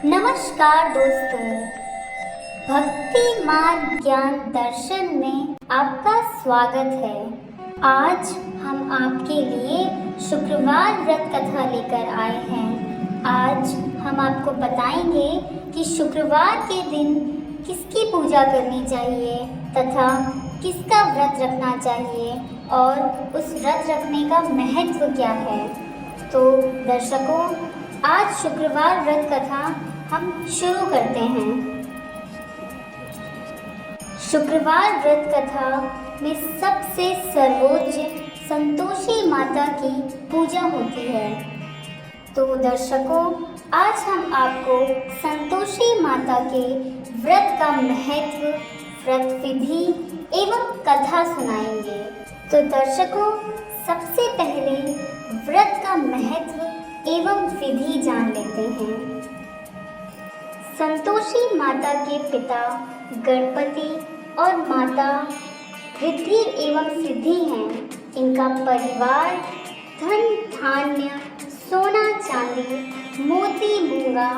नमस्कार दोस्तों, भक्ति मार्ग ज्ञान दर्शन में आपका स्वागत है। आज हम आपके लिए शुक्रवार व्रत कथा लेकर आए हैं। आज हम आपको बताएंगे कि शुक्रवार के दिन किसकी पूजा करनी चाहिए तथा किसका व्रत रखना चाहिए और उस व्रत रखने का महत्व क्या है। तो दर्शकों, आज शुक्रवार व्रत कथा हम शुरू करते हैं। शुक्रवार व्रत कथा में सबसे सर्वोच्च संतोषी माता की पूजा होती है। तो दर्शकों, आज हम आपको संतोषी माता के व्रत का महत्व, व्रत विधि एवं कथा सुनाएंगे। तो दर्शकों, सबसे पहले व्रत का महत्व एवं विधि जान लेते हैं। संतोषी माता के पिता गणपति और माता रिद्धि एवं सिद्धि हैं। इनका परिवार धन धान्य, सोना चांदी, मोती मूंगा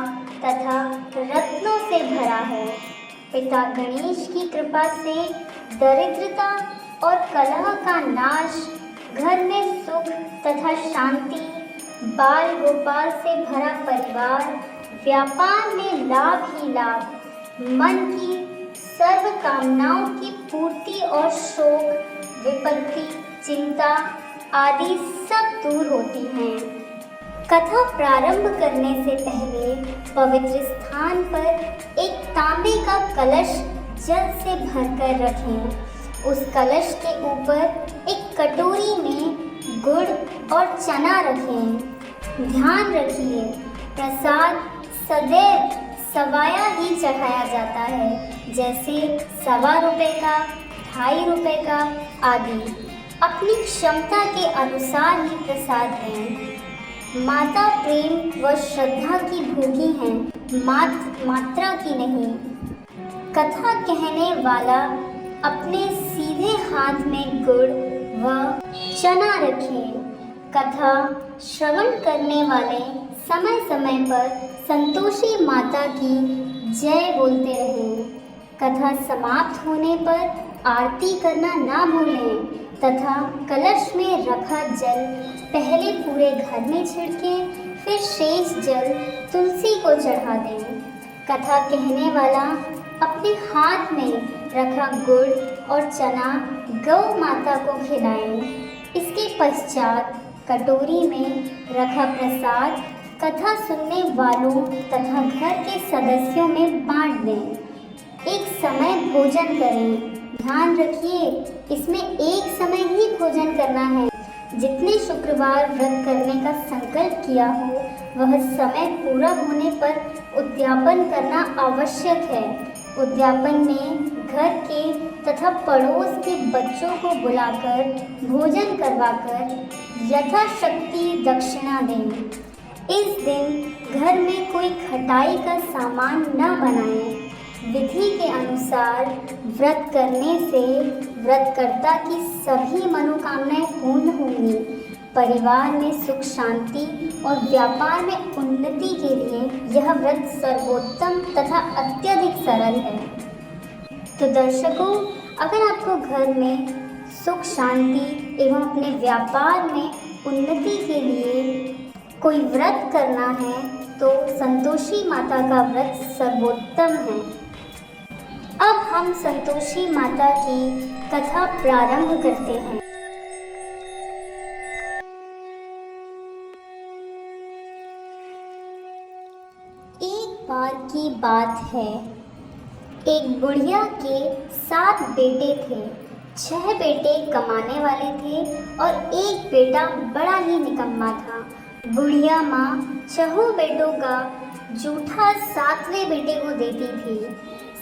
तथा रत्नों से भरा है। पिता गणेश की कृपा से दरिद्रता और कलह का नाश, घर में सुख तथा शांति, बाल गोपाल से भरा परिवार, व्यापार में लाभ ही लाभ, मन की सर्व कामनाओं की पूर्ति और शोक, विपत्ति, चिंता आदि सब दूर होती हैं। कथा प्रारंभ करने से पहले पवित्र स्थान पर एक तांबे का कलश जल से भरकर रखें। उस कलश के ऊपर एक कटोरी में गुड़ और चना रखें। ध्यान रखिए, प्रसाद सदैव सवाया ही चढ़ाया जाता है, जैसे ₹1.25 का, ₹2.5 का आदि। अपनी क्षमता के अनुसार ही प्रसाद दें। माता प्रेम व श्रद्धा की भूखी हैं, मात्रा की नहीं। कथा कहने वाला अपने सीधे हाथ में गुड़ व चना रखे। कथा श्रवण करने वाले समय समय पर संतोषी माता की जय बोलते रहें। कथा समाप्त होने पर आरती करना ना भूलें तथा कलश में रखा जल पहले पूरे घर में छिड़कें, फिर शेष जल तुलसी को चढ़ा दें। कथा कहने वाला अपने हाथ में रखा गुड़ और चना गौ माता को खिलाएं। इसके पश्चात कटोरी में रखा प्रसाद कथा सुनने वालों तथा घर के सदस्यों में बांट दें। एक समय भोजन करें। ध्यान रखिए, इसमें एक समय ही भोजन करना है। जितने शुक्रवार व्रत करने का संकल्प किया हो, वह समय पूरा होने पर उद्यापन करना आवश्यक है। उद्यापन में घर के तथा पड़ोस के बच्चों को बुलाकर भोजन करवाकर यथाशक्ति दक्षिणा दें। इस दिन घर में कोई खटाई का सामान न बनाएं। विधि के अनुसार व्रत करने से व्रतकर्ता की सभी मनोकामनाएं पूर्ण होंगी। परिवार में सुख शांति और व्यापार में उन्नति के लिए यह व्रत सर्वोत्तम तथा अत्यधिक सरल है। तो दर्शकों, अगर आपको घर में सुख शांति एवं अपने व्यापार में उन्नति के लिए कोई व्रत करना है तो संतोषी माता का व्रत सर्वोत्तम है। अब हम संतोषी माता की कथा प्रारंभ करते हैं। एक बार की बात है, एक बुढ़िया के 7 बेटे थे। 6 बेटे कमाने वाले थे और एक बेटा बड़ा ही निकम्मा था। बुढ़िया माँ 6 बेटों का जूठा 7वें बेटे को देती थी।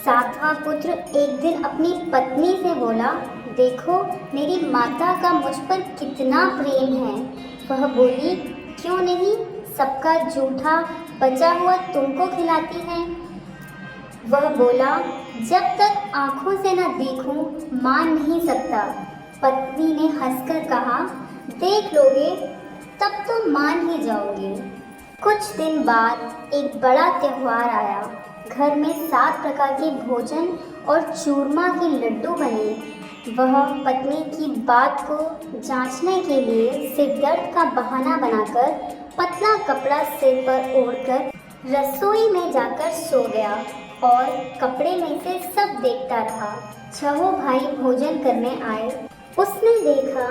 7वां पुत्र एक दिन अपनी पत्नी से बोला, देखो मेरी माता का मुझ पर कितना प्रेम है। वह बोली, क्यों नहीं, सबका जूठा बचा हुआ तुमको खिलाती है। वह बोला, जब तक आंखों से न देखूं मान नहीं सकता। पत्नी ने हंसकर कहा, देख लोगे तब तो मान ही जाओगे। कुछ दिन बाद एक बड़ा त्योहार आया। घर में 7 प्रकार के भोजन और चूरमा के लड्डू बने। वह पत्नी की बात को जांचने के लिए सिरदर्द का बहाना बनाकर पतला कपड़ा सिर पर ओढ़कर रसोई में जाकर सो गया और कपड़े में से सब देखता रहा। 6 भाई भोजन करने आए। उसने देखा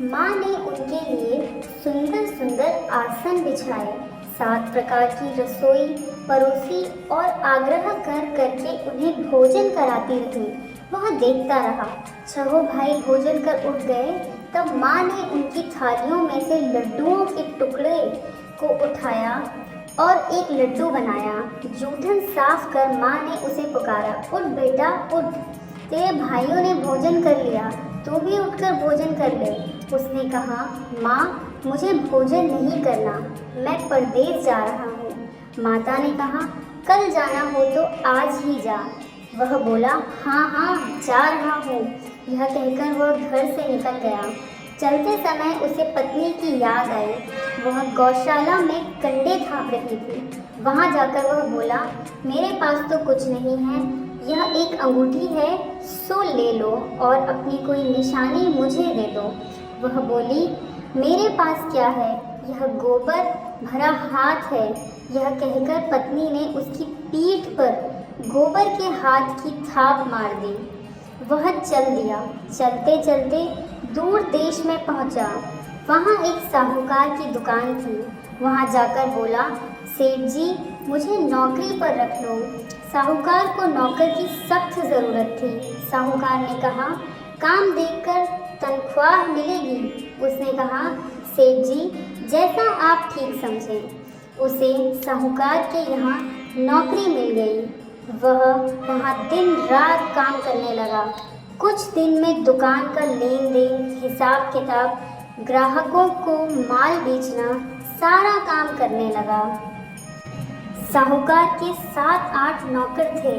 माँ ने उनके लिए सुंदर सुंदर आसन बिछाए, 7 प्रकार की रसोई परोसी और आग्रह कर करके उन्हें भोजन कराती रही। वह देखता रहा। 6 भाई भोजन कर उठ गए। तब माँ ने उनकी थालियों में से लड्डुओं के टुकड़े को उठाया और एक लड्डू बनाया। जूठन साफ कर माँ ने उसे पुकारा, उठ बेटा उठ, तेरे भाइयों ने भोजन कर लिया, तू भी उठकर भोजन कर ले। उसने कहा, माँ मुझे भोजन नहीं करना, मैं परदेश जा रहा हूँ। माता ने कहा, कल जाना हो तो आज ही जा। वह बोला, हाँ हाँ जा रहा हूँ। यह कहकर वह घर से निकल गया। चलते समय उसे पत्नी की याद आई। वह गौशाला में कंडे थाप रही थी। वहाँ जाकर वह बोला, मेरे पास तो कुछ नहीं है, यह एक अंगूठी है, सो ले लो और अपनी कोई निशानी मुझे दे दो। वह बोली, मेरे पास क्या है, यह गोबर भरा हाथ है। यह कहकर पत्नी ने उसकी पीठ पर गोबर के हाथ की थाप मार दी। वह चल दिया। चलते चलते दूर देश में पहुंचा। वहाँ एक साहूकार की दुकान थी। वहाँ जाकर बोला, सेठ जी मुझे नौकरी पर रख लो। साहूकार को नौकर की सख्त ज़रूरत थी। साहूकार ने कहा, काम देखकर तनख्वाह मिलेगी। उसने कहा, सेठ जी जैसा आप ठीक समझें। उसे साहूकार के यहाँ नौकरी मिल गई। वह वहाँ दिन रात काम करने लगा। कुछ दिन में दुकान का लेन देन, हिसाब किताब, ग्राहकों को माल बेचना, सारा काम करने लगा। साहूकार के 7-8 नौकर थे।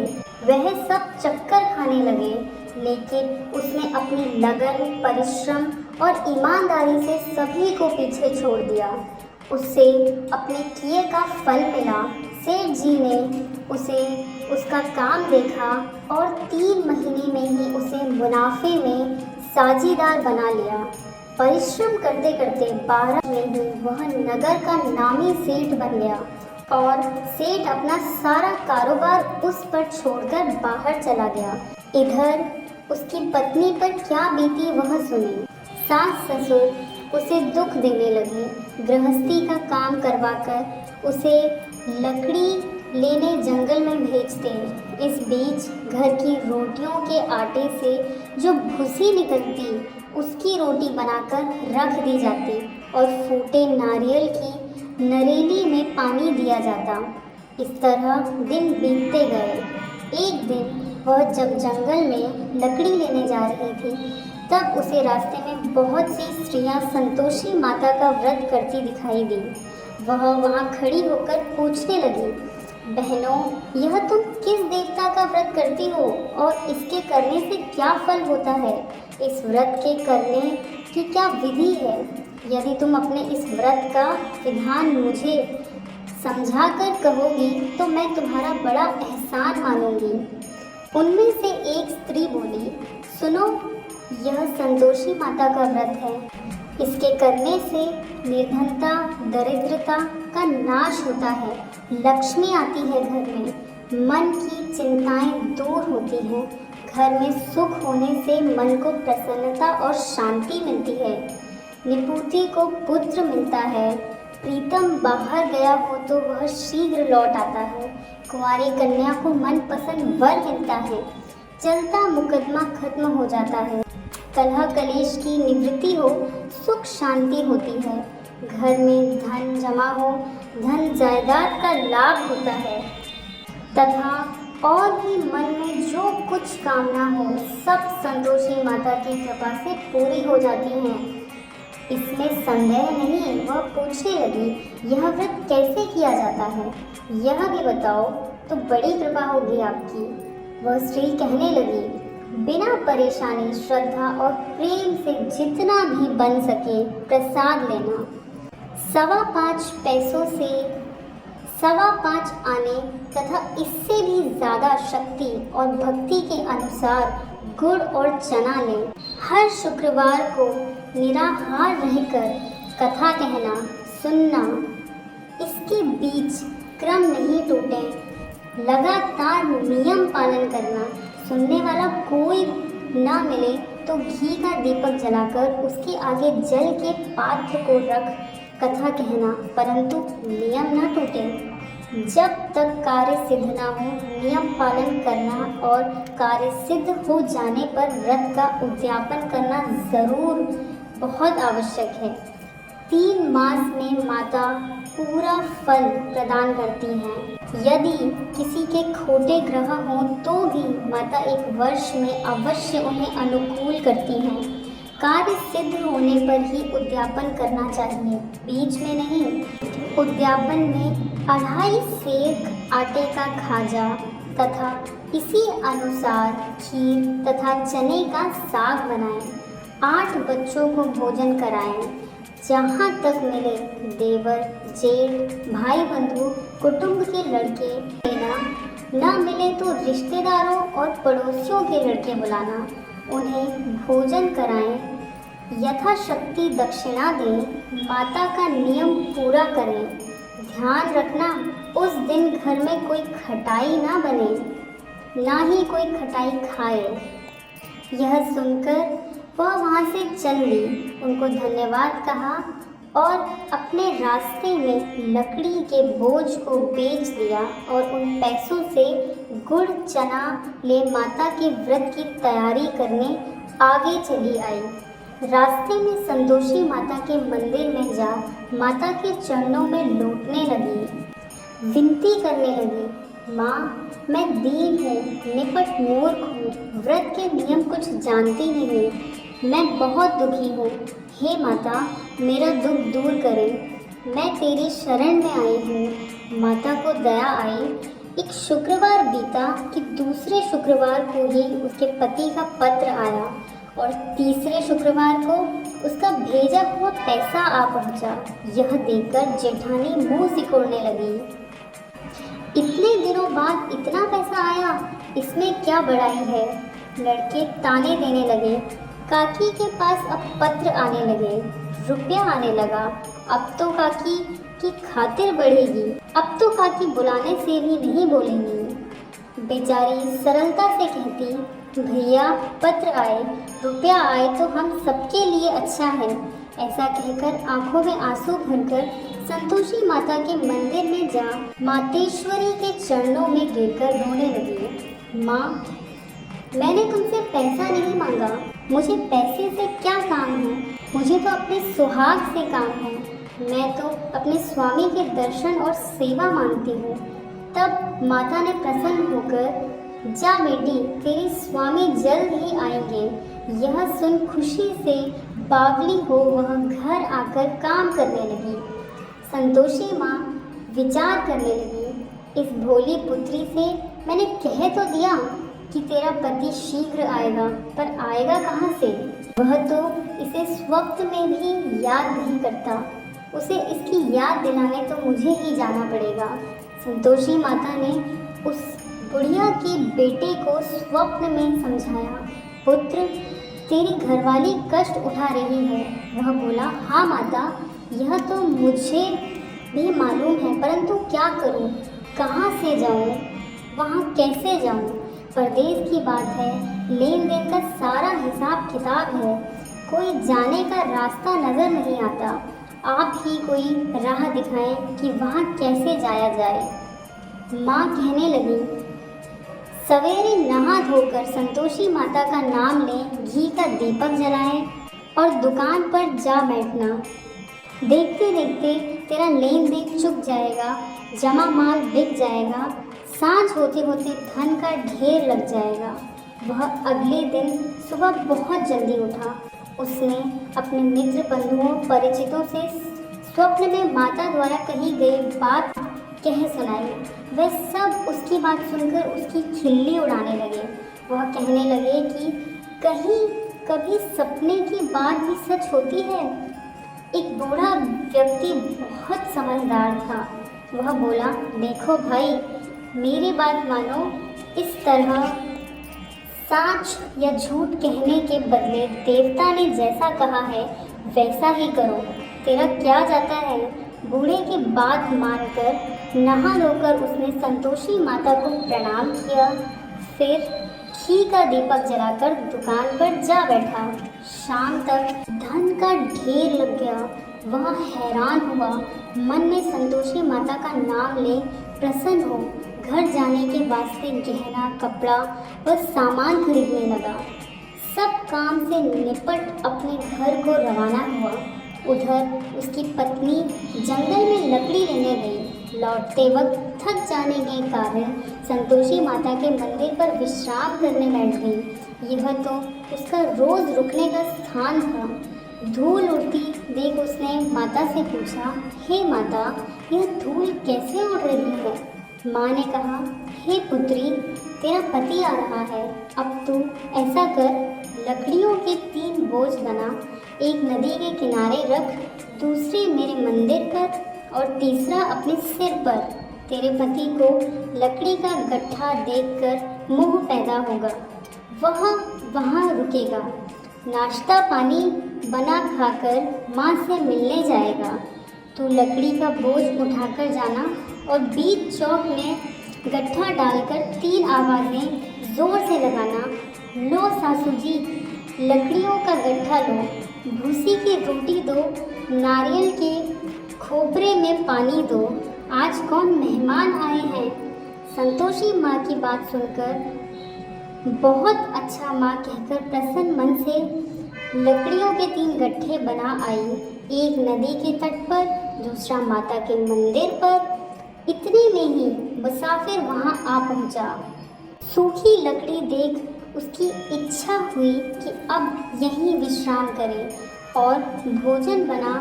वह सब चक्कर खाने लगे, लेकिन उसने अपनी लगन, परिश्रम और ईमानदारी से सभी को पीछे छोड़ दिया। उससे अपने किए का फल मिला। सेठ जी ने उसका काम देखा और 3 महीने में ही उसे मुनाफे में साझीदार बना लिया। परिश्रम करते करते 12 में ही वह नगर का नामी सेठ बन गया और सेठ अपना सारा कारोबार उस पर छोड़कर बाहर चला गया। इधर उसकी पत्नी पर क्या बीती वह सुने। सास ससुर उसे दुख देने लगे। गृहस्थी का काम करवाकर उसे लकड़ी लेने जंगल में भेजते। इस बीच घर की रोटियों के आटे से जो भूसी निकलती उसकी रोटी बनाकर रख दी जाती और फूटे नारियल की नरेली में पानी दिया जाता। इस तरह दिन बीतते गए। एक दिन वह जब जंगल में लकड़ी लेने जा रही थी, तब उसे रास्ते में बहुत सी स्त्रियां संतोषी माता का व्रत करती दिखाई दी। वह वहां खड़ी होकर पूछने लगी, बहनों, यह तुम किस देवता का व्रत करती हो और इसके करने से क्या फल होता है? इस व्रत के करने की क्या विधि है? यदि तुम अपने इस व्रत का विधान मुझे समझाकर कहोगी तो मैं तुम्हारा बड़ा एहसान मानूंगी। उनमें से एक स्त्री बोली, सुनो, यह संतोषी माता का व्रत है। इसके करने से निर्धनता, दरिद्रता का नाश होता है, लक्ष्मी आती है घर में, मन की चिंताएं दूर होती हैं, घर में सुख होने से मन को प्रसन्नता और शांति मिलती है, निपुति को पुत्र मिलता है, प्रीतम बाहर गया हो तो वह शीघ्र लौट आता है, कुंवारी कन्या को मनपसंद वर मिलता है, चलता मुकदमा खत्म हो जाता है, कलह कलेश की निवृत्ति हो, सुख शांति होती है, घर में धन जमा हो, धन जायदाद का लाभ होता है, तथा और भी मन में जो कुछ कामना हो सब संतोषी माता की कृपा से पूरी हो जाती हैं। इसमें संदेह नहीं। वह पूछने लगी, यह व्रत कैसे किया जाता है, यह भी बताओ तो बड़ी कृपा होगी आपकी। वह स्त्री कहने लगी, बिना परेशानी, श्रद्धा और प्रेम से जितना भी बन सके प्रसाद लेना। 5.25 पैसों से 5:15 आने तथा इससे भी ज़्यादा शक्ति और भक्ति के अनुसार गुड़ और चना लें। हर शुक्रवार को निराहार रहकर कथा कहना, सुनना, इसके बीच क्रम नहीं टूटे, लगातार नियम पालन करना। सुनने वाला कोई ना मिले तो घी का दीपक जलाकर उसके आगे जल के पात्र को रख कथा कहना, परंतु नियम ना टूटे। जब तक कार्य सिद्ध ना हो नियम पालन करना और कार्य सिद्ध हो जाने पर व्रत का उद्यापन करना ज़रूर बहुत आवश्यक है। 3 मास में माता पूरा फल प्रदान करती हैं। यदि किसी के खोटे ग्रह हों तो भी माता 1 वर्ष में अवश्य उन्हें अनुकूल करती हैं। कार्य सिद्ध होने पर ही उद्यापन करना चाहिए, बीच में नहीं। उद्यापन में 2.5 सेक आटे का खाजा तथा इसी अनुसार खीर तथा चने का साग बनाएं। 8 बच्चों को भोजन कराएं। जहाँ तक मिले देवर, जेठ, भाई बंधु, कुटुंब के लड़के लेना, ना मिले तो रिश्तेदारों और पड़ोसियों के लड़के बुलाना, उन्हें भोजन कराएं, यथाशक्ति दक्षिणा दें, माता का नियम पूरा करें। ध्यान रखना उस दिन घर में कोई खटाई ना बने, ना ही कोई खटाई खाए। यह सुनकर वह वहाँ से चल दी, उनको धन्यवाद कहा और अपने रास्ते में लकड़ी के बोझ को बेच दिया और उन पैसों से गुड़ चना ले माता के व्रत की तैयारी करने आगे चली आई। रास्ते में संतोषी माता के मंदिर में जा माता के चरणों में लौटने लगी, विनती करने लगी, माँ मैं दीन हूँ, निपट मूर्ख हूँ, व्रत के नियम कुछ जानती नहीं, मैं बहुत दुखी हूँ। हे माता मेरा दुख दूर करें, मैं तेरी शरण में आई हूँ। माता को दया आई। एक शुक्रवार बीता कि दूसरे शुक्रवार को ही उसके पति का पत्र आया और तीसरे शुक्रवार को उसका भेजा हुआ पैसा आ पहुँचा। यह देखकर जेठानी मुँह सिकोड़ने लगी। इतने दिनों बाद इतना पैसा आया, इसमें क्या बड़ाई है। लड़के ताने देने लगे। काकी के पास अब पत्र आने लगे, रुपया आने लगा। अब तो काकी की खातिर बढ़ेगी, अब तो काकी बुलाने से भी नहीं बोलेंगी। बेचारी सरलता से कहती, भैया पत्र आए, रुपया आए तो हम सबके लिए अच्छा है। ऐसा कहकर आंखों में आंसू भरकर संतोषी माता के मंदिर में जा मातेश्वरी के चरणों में गिरकर रोने लगी। माँ मैंने तुमसे पैसा नहीं मांगा, मुझे पैसे से क्या काम है, मुझे तो अपने सुहाग से काम है। मैं तो अपने स्वामी के दर्शन और सेवा मांगती हूँ। तब माता ने प्रसन्न होकर, जा बेटी तेरे स्वामी जल्द ही आएंगे। यह सुन खुशी से बावली हो वह घर आकर काम करने लगी। संतोषी माँ विचार करने लगी, इस भोली पुत्री से मैंने कह तो दिया कि तेरा पति शीघ्र आएगा, पर आएगा कहाँ से। वह तो इसे स्वप्न में भी याद नहीं करता, उसे इसकी याद दिलाने तो मुझे ही जाना पड़ेगा। संतोषी माता ने उस बुढ़िया के बेटे को स्वप्न में समझाया, पुत्र तेरी घरवाली कष्ट उठा रही है। वह बोला, हाँ माता यह तो मुझे भी मालूम है, परंतु क्या करूं, कहाँ से जाऊं, वहाँ कैसे जाऊं। परदेश की बात है, लेन देन का सारा हिसाब किताब है, कोई जाने का रास्ता नज़र नहीं आता। आप ही कोई राह दिखाएं कि वहाँ कैसे जाया जाए। माँ कहने लगी, सवेरे नहा धोकर संतोषी माता का नाम लें, घी का दीपक जलाएं और दुकान पर जा बैठना। देखते देखते तेरा लेन देन चुक जाएगा, जमा माल बिक जाएगा, सांझ होते होते धन का ढेर लग जाएगा। वह अगले दिन सुबह बहुत जल्दी उठा। उसने अपने मित्र बंधुओं परिचितों से स्वप्न में माता द्वारा कही गई बात कह सुनाई। वे सब उसकी बात सुनकर उसकी खिल्ली उड़ाने लगे। वह कहने लगे कि कहीं कभी सपने की बात भी सच होती है। एक बूढ़ा व्यक्ति बहुत समझदार था। वह बोला, देखो भाई, मेरी बात मानो, इस तरह सच या झूठ कहने के बदले देवता ने जैसा कहा है वैसा ही करो। तेरा क्या जाता है। बूढ़े की बात मानकर नहा धोकर उसने संतोषी माता को प्रणाम किया। फिर घी का दीपक जलाकर दुकान पर जा बैठा। शाम तक धन का ढेर लग गया। वह हैरान हुआ, मन में संतोषी माता का नाम ले प्रसन्न हो घर जाने के वास्ते गहना, कपड़ा और सामान खरीदने लगा। सब काम से निपट अपने घर को रवाना हुआ। उधर उसकी पत्नी जंगल में लकड़ी लेने गई। लौटते वक्त थक जाने के कारण संतोषी माता के मंदिर पर विश्राम करने बैठ गई। यह तो उसका रोज रुकने का स्थान था। धूल उड़ती देख उसने माता से पूछा, हे माता, यह धूल कैसे उड़ रही है। माँ ने कहा, हे पुत्री, तेरा पति आ रहा है। अब तू ऐसा कर, लकड़ियों के 3 बोझ बना, एक नदी के किनारे रख, दूसरे मेरे मंदिर पर और तीसरा अपने सिर पर। तेरे पति को लकड़ी का गट्ठा देखकर मोह पैदा होगा। वहाँ रुकेगा, नाश्ता पानी बना खाकर माँ से मिलने जाएगा। तू लकड़ी का बोझ उठाकर जाना और बीच चौक में गट्ठा डालकर 3 आवाज़ें ज़ोर से लगाना, लो सासू जी, लकड़ियों का गट्ठा लो, भूसी की रोटी दो, नारियल के खोपरे में पानी दो, आज कौन मेहमान आए हैं। संतोषी माँ की बात सुनकर बहुत अच्छा माँ कहकर प्रसन्न मन से लकड़ियों के 3 गट्ठे बना आई। एक नदी के तट पर, दूसरा माता के मंदिर पर। इतने में ही मुसाफिर वहां आ पहुंचा। सूखी लकड़ी देख उसकी इच्छा हुई कि अब यहीं विश्राम करे और भोजन बना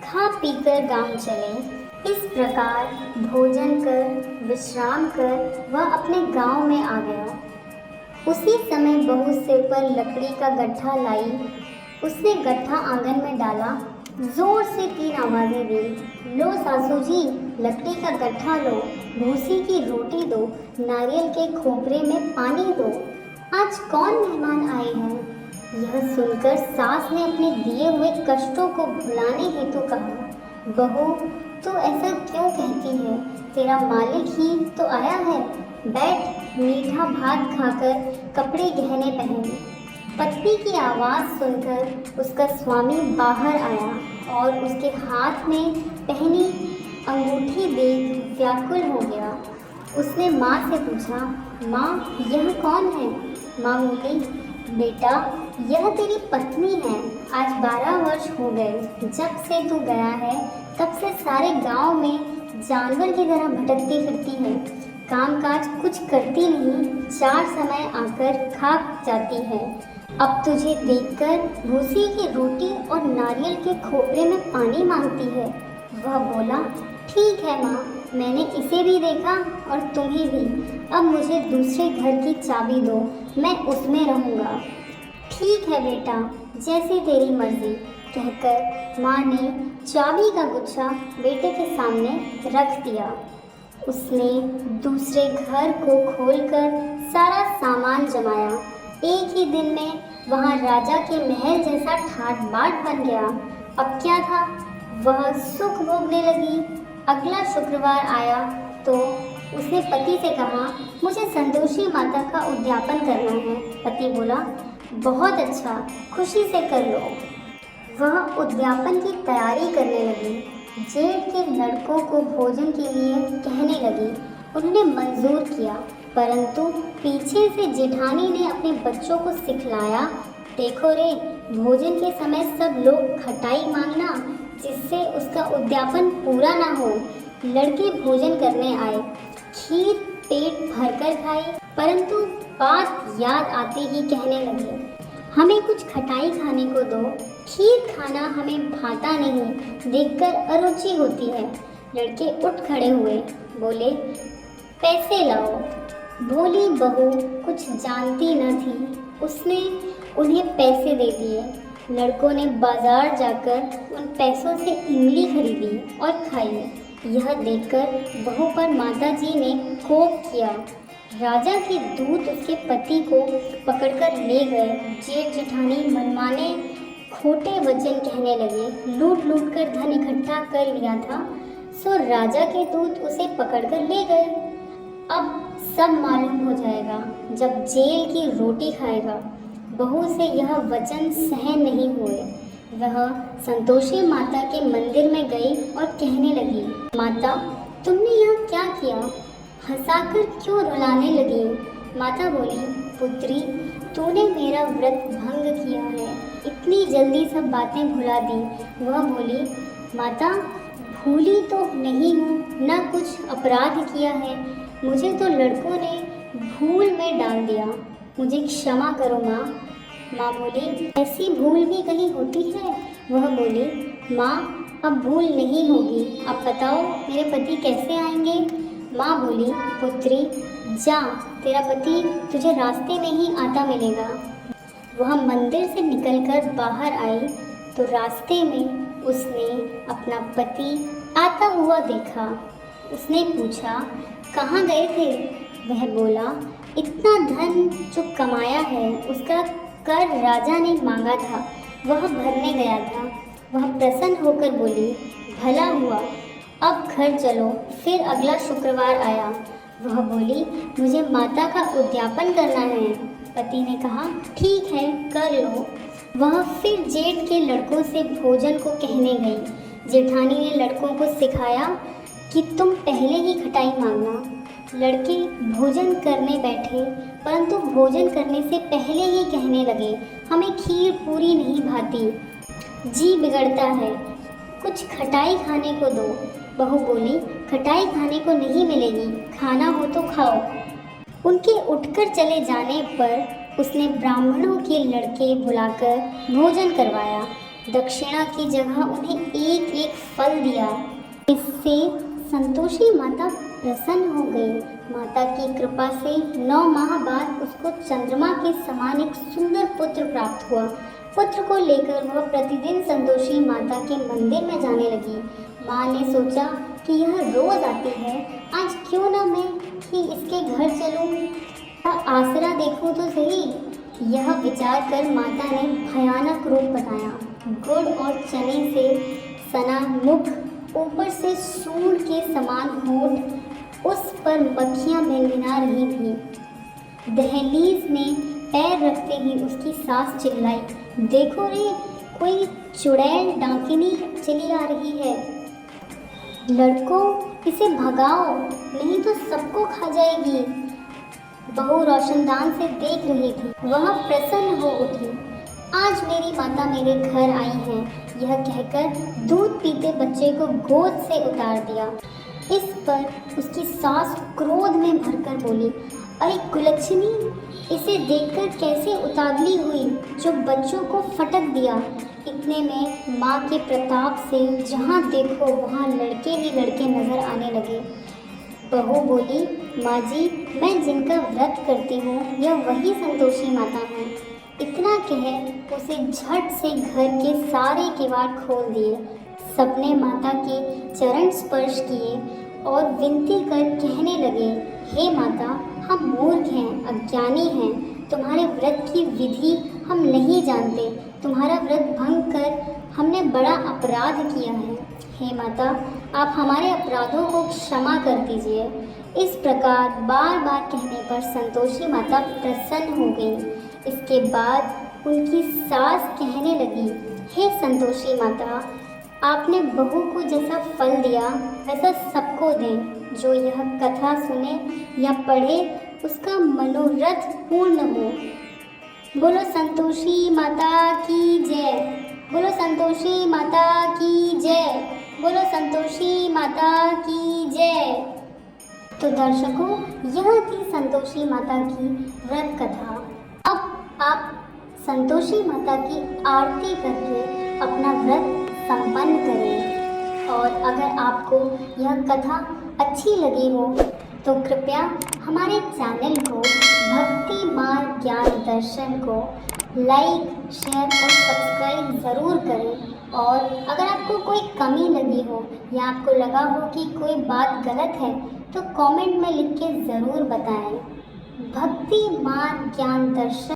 खा पीकर गांव चले। इस प्रकार भोजन कर विश्राम कर वह अपने गांव में आ गया। उसी समय बहू सिर पर लकड़ी का गट्ठा लाई। उसने गट्ठा आंगन में डाला, जोर से 3 आवाज़ें दी, लो सासू जी, लकड़ी का गट्ठा लो, भूसी की रोटी दो, नारियल के खोपरे में पानी दो, आज कौन मेहमान आए हैं। यह सुनकर सास ने अपने दिए हुए कष्टों को भुलाने हेतु कहा, बहू, तू ऐसा क्यों कहती है, तेरा मालिक ही तो आया है। बैठ, मीठा भात खाकर कपड़े गहने पहन। पत्नी की आवाज़ सुनकर उसका स्वामी बाहर आया और उसके हाथ में पहनी अंगूठी देख व्याकुल हो गया। उसने माँ से पूछा, माँ, यह कौन है। माँ बोली, बेटा, यह तेरी पत्नी है। आज 12 वर्ष हो गए जब से तू गया है, तब से सारे गांव में जानवर की तरह भटकती फिरती है, कामकाज कुछ करती नहीं, 4 समय आकर खा जाती है। अब तुझे देखकर भूसी की रोटी और नारियल के खोपरे में पानी मांगती है। वह बोला, ठीक है माँ, मैंने इसे भी देखा और तुम्हें भी। अब मुझे दूसरे घर की चाबी दो, मैं उसमें रहूँगा। ठीक है बेटा, जैसी तेरी मर्जी, कहकर माँ ने चाबी का गुच्छा बेटे के सामने रख दिया। उसने दूसरे घर को खोलकर सारा सामान जमाया। एक ही दिन में वहाँ राजा के महल जैसा ठाट बाट बन गया। अब क्या था, वह सुख भोगने लगी। अगला शुक्रवार आया तो उसने पति से कहा, मुझे संतोषी माता का उद्यापन करना है। पति बोला, बहुत अच्छा, खुशी से कर लो। वह उद्यापन की तैयारी करने लगी। जेठ के लड़कों को भोजन के लिए कहने लगी। उन्होंने मंजूर किया, परंतु पीछे से जेठानी ने अपने बच्चों को सिखलाया, देखो रे, भोजन के समय सब लोग खटाई मांगना, जिससे उसका उद्यापन पूरा ना हो। लड़के भोजन करने आए, खीर पेट भरकर खाई, परंतु बात याद आते ही कहने लगे, हमें कुछ खटाई खाने को दो, खीर खाना हमें भाता नहीं, देखकर अरुचि होती है। लड़के उठ खड़े हुए, बोले, पैसे लाओ। भोली बहू कुछ जानती न थी, उसने उन्हें पैसे दे दिए। लड़कों ने बाजार जाकर उन पैसों से इमली खरीदी और खाई। यह देखकर बहू पर माताजी ने कोप किया। राजा के दूत उसके पति को पकड़कर ले गए। जेठ जेठानी मनमाने खोटे वचन कहने लगे। लूट लूट कर धन इकट्ठा कर लिया था, सो राजा के दूत उसे पकड़कर ले गए। अब सब मालूम हो जाएगा जब जेल की रोटी खाएगा। बहू से यह वचन सहन नहीं हुए। वह संतोषी माता के मंदिर में गई और कहने लगी, माता तुमने यह क्या किया? हंसाकर क्यों रुलाने लगी? माता बोली, पुत्री तूने मेरा व्रत भंग किया है, इतनी जल्दी सब बातें भुला दी। वह बोली, माता भूली तो नहीं हूँ, न कुछ अपराध किया है, मुझे तो लड़कों ने भूल में डाल दिया, मुझे क्षमा करो माँ। माँ बोली, ऐसी भूल भी कहीं होती है? वह बोली, माँ अब भूल नहीं होगी, अब बताओ मेरे पति कैसे आएंगे? माँ बोली, पुत्री जा, तेरा पति तुझे रास्ते में ही आता मिलेगा। वह मंदिर से निकलकर बाहर आई तो रास्ते में उसने अपना पति आता हुआ देखा। उसने पूछा, कहाँ गए थे? वह बोला, इतना धन जो कमाया है उसका कर राजा ने मांगा था, वह भरने गया था। वह प्रसन्न होकर बोली, भला हुआ, अब घर चलो। फिर अगला शुक्रवार आया। वह बोली, मुझे माता का उद्यापन करना है। पति ने कहा, ठीक है कर लो। वह फिर जेठ के लड़कों से भोजन को कहने गई। जेठानी ने लड़कों को सिखाया कि तुम पहले ही खटाई मांगना। लड़के भोजन करने बैठे, परंतु भोजन करने से पहले ही कहने लगे, हमें खीर पूरी नहीं भाती, जी बिगड़ता है, कुछ खटाई खाने को दो। बहू बोली, खटाई खाने को नहीं मिलेगी, खाना हो तो खाओ। उनके उठकर चले जाने पर उसने ब्राह्मणों के लड़के बुलाकर भोजन करवाया। दक्षिणा की जगह उन्हें एक एक फल दिया। इससे संतोषी माता प्रसन्न हो गई। माता की कृपा से 9 माह बाद उसको चंद्रमा के समान एक सुंदर पुत्र प्राप्त हुआ। पुत्र को लेकर वह प्रतिदिन संतोषी माता के मंदिर में जाने लगी। माँ ने सोचा कि यह रोज आती है, आज क्यों ना मैं ही इसके घर चलूं, आसरा देखूं तो सही। यह विचार कर माता ने भयानक रूप बनाया। गुड़ और चने से सना मुख, ऊपर से सूंड के समान होंठ, उस पर मक्खियाँ भिनभिना रही थी। दहलीज में पैर रखते ही उसकी सास चिल्लाई, देखो रे, कोई चुड़ैल डाकिनी चली आ रही है, लड़कों इसे भगाओ नहीं तो सबको खा जाएगी। बहू रोशनदान से देख रही थी। वह प्रसन्न हो उठी, आज मेरी माता मेरे घर आई है, यह कहकर दूध पीते बच्चे को गोद से उतार दिया। इस पर उसकी सास क्रोध में भरकर बोली, अरे कुलच्छनी, इसे देखकर कैसे उतावली हुई जो बच्चों को फटक दिया। इतने में माँ के प्रताप से जहाँ देखो वहाँ लड़के ही लड़के नजर आने लगे। बहू बोली, माँ जी, मैं जिनका व्रत करती हूँ यह वही संतोषी माता है। इतना कह उसे झट से घर के सारे किवाड़ खोल दिए। सबने माता के चरण स्पर्श किए और विनती कर कहने लगे, हे माता, हम मूर्ख हैं, अज्ञानी हैं, तुम्हारे व्रत की विधि हम नहीं जानते, तुम्हारा व्रत भंग कर हमने बड़ा अपराध किया है। हे माता, आप हमारे अपराधों को क्षमा कर दीजिए। इस प्रकार बार बार कहने पर संतोषी माता प्रसन्न हो गई। इसके बाद उनकी सास कहने लगी, हे संतोषी माता, आपने बहू को जैसा फल दिया वैसा सबको दें। जो यह कथा सुने या पढ़े उसका मनोरथ पूर्ण हो। बोलो संतोषी माता की जय, बोलो संतोषी माता की जय, बोलो संतोषी माता की जय। तो दर्शकों, यह थी संतोषी माता की व्रत कथा। अब आप संतोषी माता की आरती करके अपना व्रत संपन्न करें। और अगर आपको यह कथा अच्छी लगी हो तो कृपया हमारे चैनल को भक्ति मार्ग ज्ञान दर्शन को लाइक, शेयर और सब्सक्राइब ज़रूर करें और अगर आपको कोई कमी लगी हो या आपको लगा हो कि कोई बात गलत है तो कमेंट में लिख के ज़रूर बताएं। भक्ति मार्ग ज्ञान दर्शन